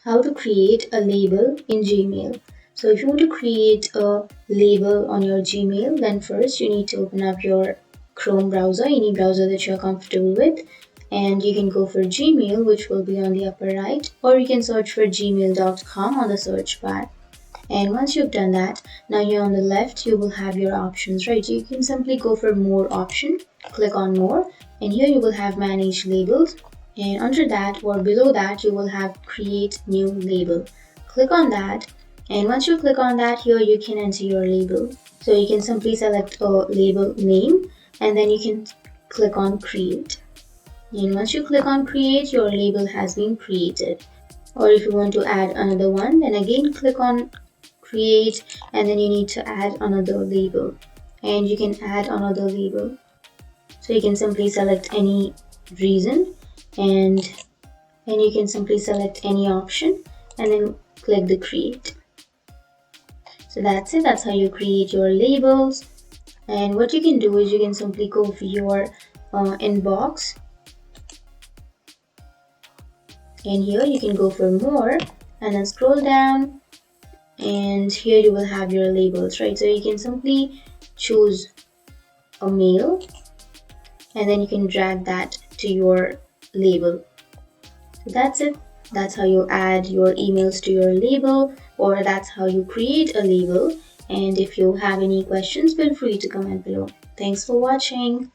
How to create a label in Gmail. So if you want to create a label on your Gmail, then first you need to open up your Chrome browser, any browser that you're comfortable with, and you can go for Gmail, which will be on the upper right, or you can search for gmail.com on the search bar. And once you've done that, now here on the left, you will have your options, right? You can simply go for more option, click on more, and here you will have manage labels. And under that or below that, you will have create new label. Click on that. And once you click on that, here you can enter your label. So you can simply select a label name and then you can click on create. And once you click on create, your label has been created. Or if you want to add another one, then again click on create and then you need to add another label. And you can add another label. So you can simply select any reason and then you can simply select any option and then click the create. So that's it. That's how you create your labels. And what you can do is you can simply go for your inbox, and here you can go for more and then scroll down, and here you will have your labels, right? So you can simply choose a mail and then you can drag that to your label. So that's it. That's how you add your emails to your label, or that's how you create a label. And if you have any questions, feel free to comment below. Thanks for watching.